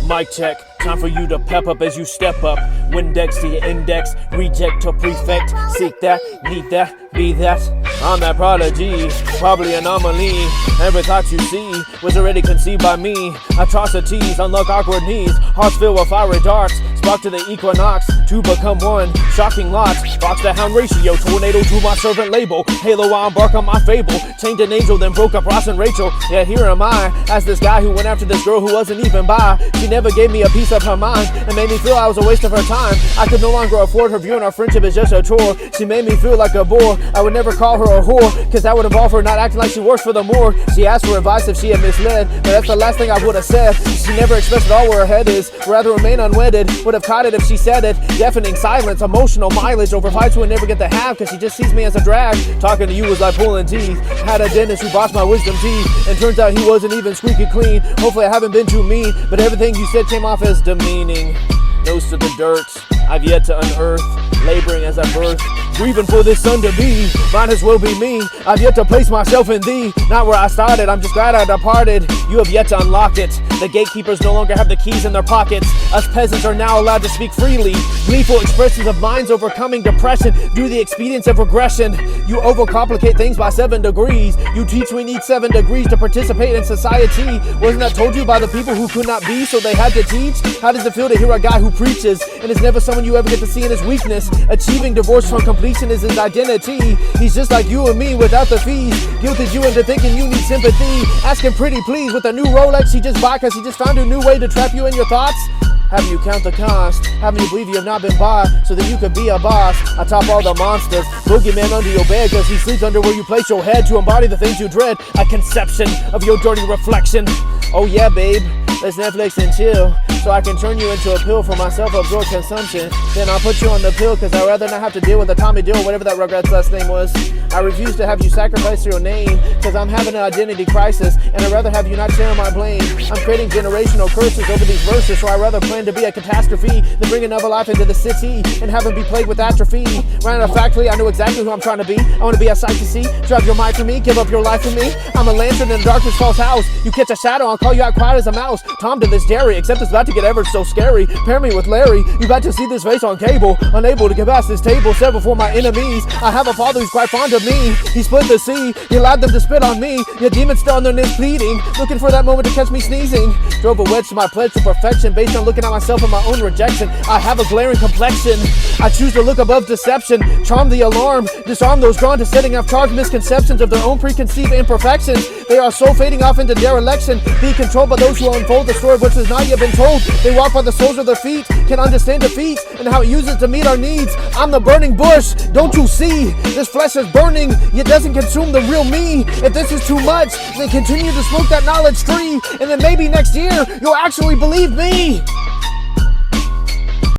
Mic check, time for you to pep up as you step up. Windex to your index, reject to prefect. Seek that, need that, be that. I'm that prodigy, probably anomaly. Every thought you see was already conceived by me. Atrocities unlock awkward knees, hearts filled with fiery darts. Spark to the equinox, to become one. Shocking lots, fox to hound ratio. Tornado to my servant label. Halo, I embark on my fable. Chained an angel, then broke up Ross and Rachel. Yeah, here am I, as this guy who went after this girl who wasn't even bi. She never gave me a piece of her mind and made me feel I was a waste of her time. I could no longer afford her view and our friendship is just a chore. She made me feel like a bore. I would never call her a whore, cause that would involve her not acting like she works for the Moor. She asked for advice if she had misled, but that's the last thing I would have said. She never expressed at all where her head is, rather remain unwedded. Would have caught it if she said it. Deafening silence, emotional mileage over fights we would never get to have, cause she just sees me as a drag. Talking to you was like pulling teeth. Had a dentist who brushed my wisdom teeth, and turns out he wasn't even squeaky clean. Hopefully I haven't been too mean, but everything you said came off as demeaning. Nose to the dirt, I've yet to unearth. Laboring as I birth, grieving for this son to be. Might as well be me. I've yet to place myself in thee. Not where I started, I'm just glad I departed. You have yet to unlock it. The gatekeepers no longer have the keys in their pockets. Us peasants are now allowed to speak freely. Gleeful expressions of minds overcoming depression due to the expedience of regression. You overcomplicate things by 7 degrees. You teach we need 7 degrees to participate in society. Wasn't that told you by the people who could not be, so they had to teach? How does it feel to hear a guy who preaches and is never someone you ever get to see in his weakness? Achieving divorce from completion is his identity. He's just like you and me without the fees. Guilted you into thinking you need sympathy. Asking pretty please with a new Rolex he just bought cause he just found a new way to trap you in your thoughts. Having you count the cost, having you believe you have not been bought, so that you could be a boss. Atop all the monsters, boogeyman under your bed, cause he sleeps under where you place your head to embody the things you dread. A conception of your dirty reflection. Oh yeah, babe, let's Netflix and chill, so I can turn you into a pill for my self-absorbed consumption. Then I'll put you on the pill, cause I'd rather not have to deal with a Tommy Dill, whatever that Rugrats last name was. I refuse to have you sacrifice your name, cause I'm having an identity crisis, and I'd rather have you not share my blame. I'm creating generational curses over these verses, so I'd rather plan to be a catastrophe than bring another life into the city and have him be plagued with atrophy. Running a factory, I know exactly who I'm trying to be. I want to be a sight to see, drive your mind for me, give up your life for me. I'm a lantern in a darkness false house. You catch a shadow, I'll call you out quiet as a mouse. Tom to this dairy, except it's about to get ever so scary. Pair me with Larry, you about to see this face on cable. Unable to get past this table, set before my enemies. I have a father who's quite fond of me. He split the sea, he allowed them to spit on me. Your demons still on their knees pleading, looking for that moment to catch me sneezing. Drove a wedge to my pledge to perfection, based on looking at myself and my own rejection. I have a glaring complexion. I choose to look above deception, charm the alarm, disarm those drawn to setting off charged misconceptions of their own preconceived imperfections. They are so fading off into dereliction, being controlled by those who unfold the story of which has not yet been told. They walk by the soles of their feet, can understand defeat and how it uses to meet our needs. I'm the burning bush, don't you see? This flesh is burning, yet doesn't consume the real me. If this is too much, then continue to smoke that knowledge tree, and then maybe next year you'll actually believe me.